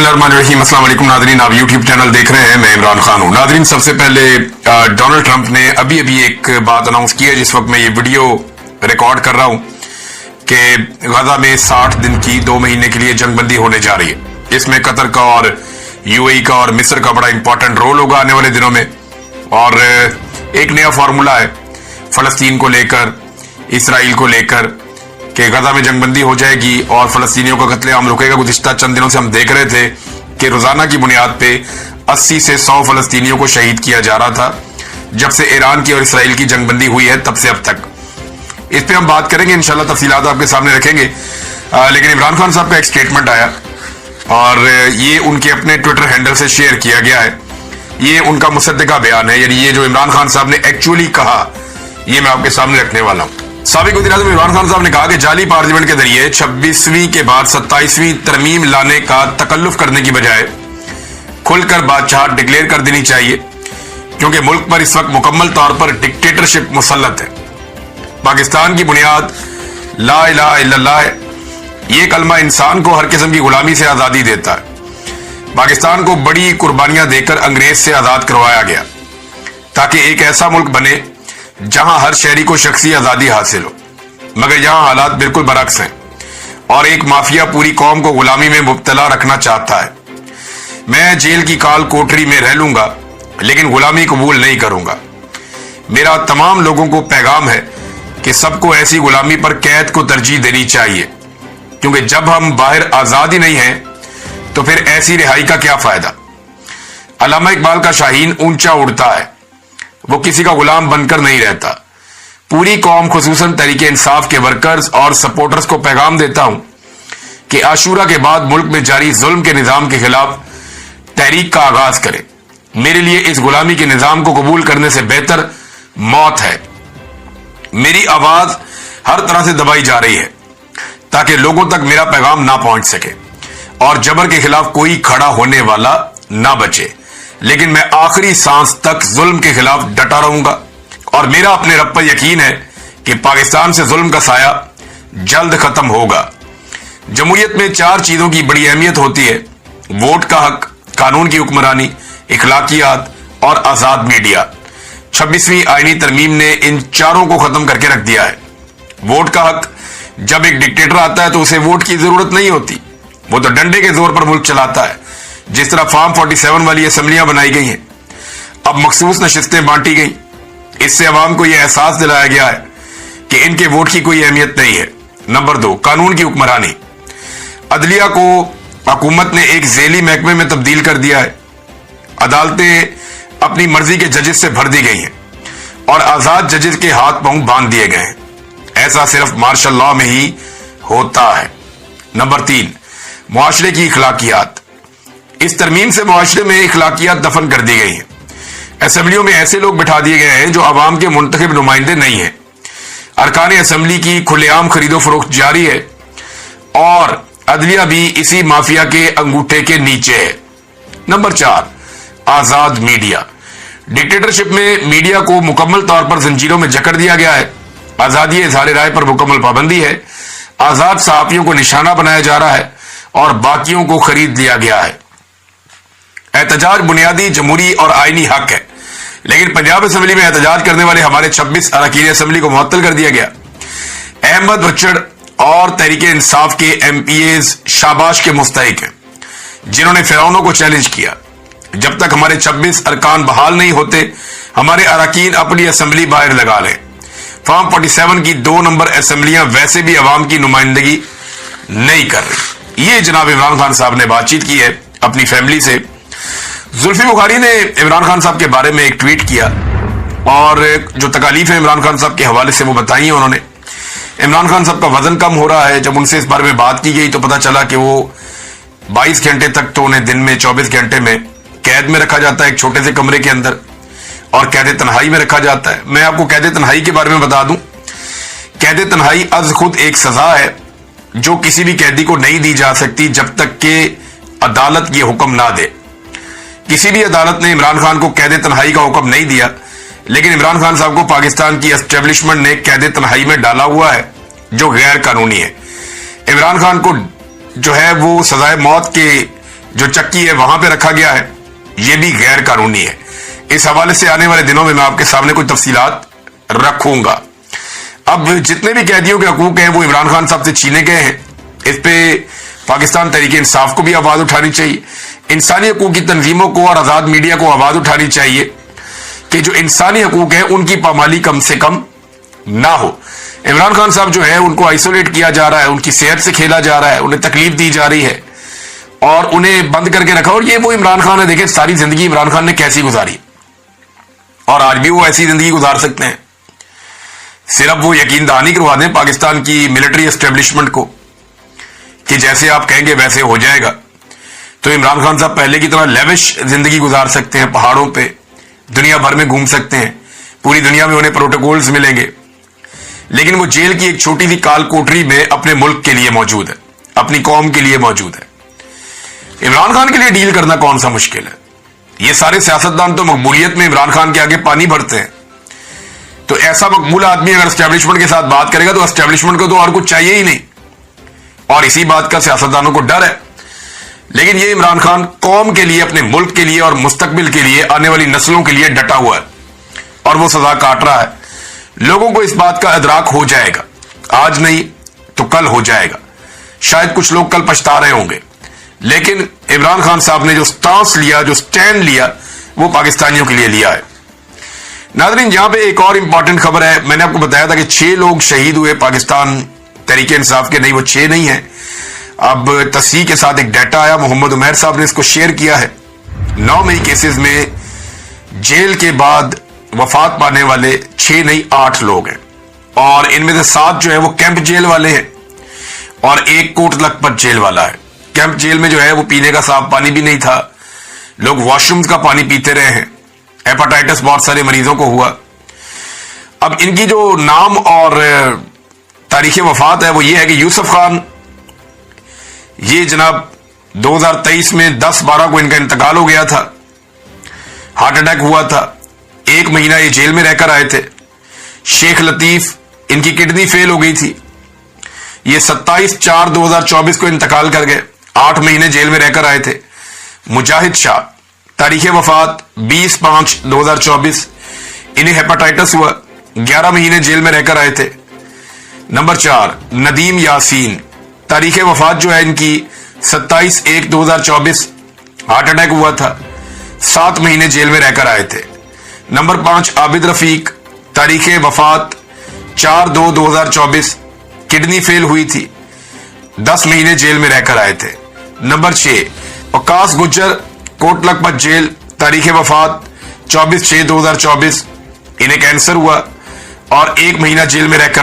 बिस्मिल्लाहिर्रहमानिर्रहीम। अस्सलाम वालेकुम नाज़रीन, आप यूट्यूब चैनल देख रहे हैं, मैं इमरान खान हूँ। नाज़रीन, सबसे पहले डोनाल्ड ट्रंप ने अभी एक बात अनाउंस की है जिस वक्त मैं ये वीडियो रिकॉर्ड कर रहा हूँ कि गजा में 60 दिन की 2 महीने के लिए जंगबंदी होने जा रही है। इसमें कतर का और यूएई का और मिस्र का बड़ा इंपॉर्टेंट रोल होगा आने वाले दिनों में। और एक नया फार्मूला है फलस्तीन को लेकर, इसराइल को लेकर कि गजा में जंगबंदी हो जाएगी और फलस्तीनियों का कत्लेआम रुकेगा। गुज़िश्ता चंद दिनों से हम देख रहे थे कि रोजाना की बुनियाद पे 80 से 100 फलस्तीनियों को शहीद किया जा रहा था जब से ईरान की और इसराइल की जंगबंदी हुई है, तब से अब तक। इस पे हम बात करेंगे इंशाल्लाह, तफसीलात आपके सामने रखेंगे। लेकिन इमरान खान साहब का एक स्टेटमेंट आया और ये उनके अपने ट्विटर हैंडल से शेयर किया गया है। ये उनका मुसद्दिका बयान है, यानी ये जो इमरान खान साहब ने एक्चुअली कहा, ये मैं आपके सामने रखने वाला हूँ। साबिक वज़ीर-ए-आज़म इमरान खान साहब ने कहा कि जाली पार्लियामेंट के जरिए 26वीं के बाद 27वीं तरमीम लाने का तकल्लुफ करने की बजाय खुलकर बादशाह डिक्लेयर कर देनी चाहिए, क्योंकि मुल्क पर इस वक्त मुकम्मल तौर पर डिक्टेटरशिप मुसल्लत है। पाकिस्तान की बुनियाद ला इलाहा इल्लल्लाह है। ये कलमा इंसान को हर किस्म की गुलामी से आज़ादी देता है। पाकिस्तान को बड़ी कुर्बानियां देकर अंग्रेज से आज़ाद करवाया गया ताकि एक ऐसा मुल्क बने जहां हर शहरी को शख्सी आज़ादी हासिल हो, मगर यहां हालात बिल्कुल बरक्स हैं और एक माफिया पूरी कौम को गुलामी में मुब्तला रखना चाहता है। मैं जेल की काल कोठरी में रह लूंगा लेकिन गुलामी कबूल नहीं करूंगा। मेरा तमाम लोगों को पैगाम है कि सबको ऐसी गुलामी पर कैद को तरजीह देनी चाहिए, क्योंकि जब हम बाहर आज़ाद ही नहीं हैं तो फिर ऐसी रिहाई का क्या फायदा। अल्लामा इकबाल का शाहीन ऊंचा उड़ता है, वो किसी का गुलाम बनकर नहीं रहता। पूरी कौम खुसूसन तहरीके इंसाफ के वर्कर्स और सपोर्टर्स को पैगाम देता हूं कि आशूरा के बाद मुल्क में जारी जुल्म के निजाम के खिलाफ तहरीक का आगाज करें। मेरे लिए इस गुलामी के निजाम को कबूल करने से बेहतर मौत है। मेरी आवाज हर तरह से दबाई जा रही है ताकि लोगों तक मेरा पैगाम ना पहुंच सके और जबर के खिलाफ कोई खड़ा होने वाला ना बचे, लेकिन मैं आखिरी सांस तक जुल्म के खिलाफ डटा रहूंगा और मेरा अपने रब पर यकीन है कि पाकिस्तान से जुल्म का साया जल्द खत्म होगा। जमहूरियत में 4 चीजों की बड़ी अहमियत होती है: वोट का हक, कानून की हुक्मरानी, इखलाकियात और आजाद मीडिया। 26वीं आईनी तरमीम ने इन चारों को खत्म करके रख दिया है। वोट का हक, जब एक डिक्टेटर आता है तो उसे वोट की जरूरत नहीं होती, वो तो डंडे के जोर पर मुल्क चलाता है। जिस तरह फॉर्म 47 वाली असेंबलियां बनाई गई हैं, अब मखसूस नशिस्तें बांटी गई, इससे अवाम को यह एहसास दिलाया गया है कि इनके वोट की कोई अहमियत नहीं है। नंबर 2, कानून की हुक्मरानी। अदलिया को हुकूमत ने एक झेली महकमे में तब्दील कर दिया है। अदालतें अपनी मर्जी के जजेस से भर दी गई हैं और आजाद जजेस के हाथ पांव बांध दिए गए हैं। ऐसा सिर्फ मार्शल लॉ में ही होता है। नंबर 3, मुआशरे की इखलाकियात। इस तरमीम से मुआशरे में इखलाकियात दफन कर दी गई हैं। असेंबलियों में ऐसे लोग बिठा दिए गए हैं जो आवाम के मुंतखब नुमाइंदे नहीं हैं। अरकान असेंबली की खुलेआम खरीदो फरोख्त जारी है और अदलिया भी इसी माफिया के अंगूठे के नीचे है। नंबर 4, आजाद मीडिया। डिक्टेटरशिप में मीडिया को मुकम्मल तौर पर जंजीरों में जकड़ दिया गया है। आजादी इज़हार राय पर मुकम्मल पाबंदी है। आजाद सहाफियों को निशाना बनाया जा रहा है और बाकियों को खरीद लिया गया है। एहतजाज बुनियादी जमहूरी और आईनी हक है, लेकिन पंजाब असेंबली में एहतजाज करने वाले हमारे 26 अरकान असेंबली को मुअत्तल कर दिया गया। अहमद बच्चड़ और तहरीके इंसाफ के एमपीएज शाबाश के मुस्तहिक हैं, जिन्होंने फिरौनों को चैलेंज किया। जब तक हमारे 26 अरकान बहाल नहीं होते, हमारे अरकान अपनी असेंबली बाहर लगा लें। फॉर्म 47 की 2 नंबर असेंबलियां वैसे भी अवाम की नुमाइंदगी नहीं कर रही। ये जनाब इमरान खान साहब ने बातचीत की है अपनी फैमिली से। जुल्फी बुखारी ने इमरान खान साहब के बारे में एक ट्वीट किया और जो तकालीफ इमरान खान साहब के हवाले से वो बताई है उन्होंने। इमरान खान साहब का वजन कम हो रहा है। जब उनसे इस बारे में बात की गई तो पता चला कि वो 22 घंटे तक तो उन्हें दिन में 24 घंटे में कैद में रखा जाता है, एक छोटे से कमरे के अंदर, और कैद तन्हाई में रखा जाता है। मैं आपको कैद तन्हाई के बारे में बता दूं, कैद तन्हाई अज खुद एक सजा है जो किसी भी कैदी को नहीं दी जा सकती जब तक कि अदालत ये हुक्म ना दे। किसी भी अदालत ने इमरान खान को कैद तन्हाई का हुक्म नहीं दिया, लेकिन इमरान खान साहब को पाकिस्तान की एस्टेब्लिशमेंट ने कैद तन्हाई में डाला हुआ है जो गैर कानूनी है। इमरान खान को जो है वो सजाए मौत के जो चक्की है वहां पे रखा गया है, ये भी गैर कानूनी है। इस हवाले से आने वाले दिनों में मैं आपके सामने कुछ तफसीलात रखूंगा। अब जितने भी कैदियों के हकूक हैं वो इमरान खान साहब से छीने गए हैं, इस पे पाकिस्तान तहरीक इंसाफ को भी आवाज उठानी चाहिए, इंसानी हकूक की तंजीमों को और आजाद मीडिया को आवाज उठानी चाहिए कि जो इंसानी हकूक है उनकी पामाली कम से कम ना हो। इमरान खान साहब जो है उनको आइसोलेट किया जा रहा है, उनकी सेहत से खेला जा रहा है, उन्हें तकलीफ दी जा रही है और उन्हें बंद करके रखा। और ये वो इमरान खान है, देखें सारी जिंदगी इमरान खान ने कैसी गुजारी और आज भी वो ऐसी जिंदगी गुजार सकते हैं। सिर्फ वो यकीन दहानी करवा दें पाकिस्तान की मिलिट्री एस्टेब्लिशमेंट को कि जैसे आप कहेंगे वैसे हो जाएगा, तो इमरान खान साहब पहले की तरह लेविश जिंदगी गुजार सकते हैं, पहाड़ों पे दुनिया भर में घूम सकते हैं, पूरी दुनिया में उन्हें प्रोटोकॉल्स मिलेंगे। लेकिन वो जेल की एक छोटी सी काल कोठरी में अपने मुल्क के लिए मौजूद है, अपनी कौम के लिए मौजूद है। इमरान खान के लिए डील करना कौन सा मुश्किल है? ये सारे सियासतदान तो मकबूलियत में इमरान खान के आगे पानी भरते हैं। तो ऐसा मकबूल आदमी अगर एस्टेब्लिशमेंट के साथ बात करेगा तो एस्टेब्लिशमेंट को तो और कुछ चाहिए ही नहीं, और इसी बात का सियासतदानों को डर है। लेकिन ये इमरान खान कौम के लिए, अपने मुल्क के लिए और मुस्तकबिल के लिए, आने वाली नस्लों के लिए डटा हुआ है और वो सजा काट रहा है। लोगों को इस बात का इदराक हो जाएगा, आज नहीं तो कल हो जाएगा। शायद कुछ लोग कल पछता रहे होंगे, लेकिन इमरान खान साहब ने जो स्टांस लिया, जो स्टैंड लिया, वो पाकिस्तानियों के लिए लिया है। नाज़रीन, यहां पे एक और इंपॉर्टेंट खबर है। मैंने आपको बताया था कि 6 लोग शहीद हुए पाकिस्तान तहरीक इंसाफ के, नहीं वो 6 नहीं है। अब तस्दीक के साथ एक डाटा आया, मोहम्मद उमैर साहब ने इसको शेयर किया है। 9 मई केसेस में जेल के बाद वफात पाने वाले 6 नहीं 8 लोग हैं, और इनमें से 7 जो है वो कैंप जेल वाले हैं और 1 कोट लखपत जेल वाला है। कैंप जेल में जो है वो पीने का साफ पानी भी नहीं था, लोग वॉशरूम्स का पानी पीते रहे हैं। हेपेटाइटिस बहुत सारे मरीजों को हुआ। अब इनकी जो नाम और तारीख वफात है वो ये है कि यूसुफ खान, ये जनाब 2023 में 10/12 को इनका इंतकाल हो गया था, हार्ट अटैक हुआ था, 1 महीना ये जेल में रहकर आए थे। शेख लतीफ, इनकी किडनी फेल हो गई थी, ये 27/4/2024 को इंतकाल कर गए, 8 महीने जेल में रहकर आए थे। मुजाहिद शाह, तारीख वफात 20/5/2024, इन्हें हेपेटाइटिस हुआ, 11 महीने जेल में रहकर आए थे। नंबर 4 नदीम यासीन, तारीख वफात जो है इनकी 27/1/2024, हार्ट अटैक हुआ था, 7 महीने जेल में रहकर आए थे। नंबर 5 आबिद रफीक, तारीख वफात 4/2/2024, किडनी फेल हुई थी, 10 महीने जेल में रहकर आए थे। नंबर 6 वकास गुज्जर, कोट लखपत जेल, तारीख वफात 24/6/2024, इन्हें कैंसर हुआ और 1 महीना जेल में रहकर